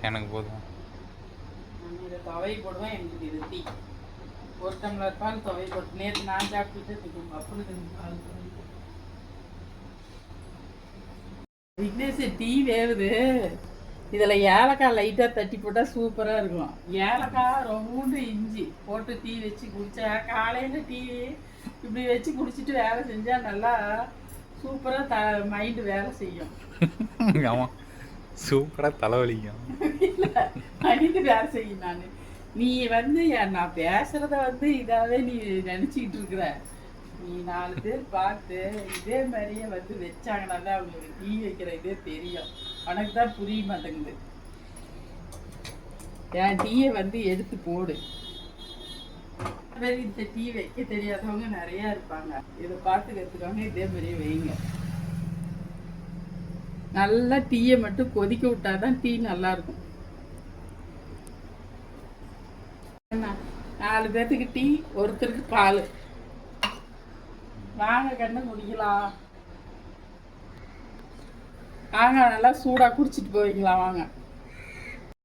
எனக்கு போதும். நான் இதை துவை போடுவேன். எனக்கு இது டீ. ஒரு டம்ளர் பால் துவை போட்டு நேற்று நான் சாப்பிட்டுட்டு அப்படின்னு பால் விக்னேஷ் டீ வேவுது. இதில் ஏலக்காய் லைட்டாக தட்டி போட்டால் சூப்பராக இருக்கும். ஏலக்காய் ரொம்ப இஞ்சி போட்டு டீ வச்சு குடித்தா காலையில் டீ இப்படி வச்சு குடிச்சிட்டு வேலை செஞ்சால் நல்லா சூப்பராக மைண்டு வேலை செய்யும். ஆமாம், சூப்பராக தலைவலிக்கும். இல்லை மைண்டு வேலை செய்யும். நீ நான் பேசுகிறத இதாகவே நீ நினச்சிக்கிட்டு இருக்கிற. நீ 4 பேர் பார்த்து இதே மாதிரியே வச்சாங்கன்னா தான் அவங்களுக்கு டீ வைக்கிற இதே தெரியும். உனக்கு தான் புரிய மாட்டேங்குது. என் டீயை எடுத்து போடு. இந்த டீ வைக்க தெரியாதவங்க நிறையா இருப்பாங்க. இதை பார்த்து கற்றுக்கவங்க இதே மாதிரியே வைங்க. நல்லா டீயை மட்டும் கொதிக்க விட்டாதான் டீ நல்லாயிருக்கும். 4 பேர்த்துக்கு டீ, ஒருத்தருக்கு பால். வாங்க கண்ணு குடிக்கலாம். வாங்க, நல்லா சூடாக குடிச்சிட்டு போவீங்களா? வாங்க.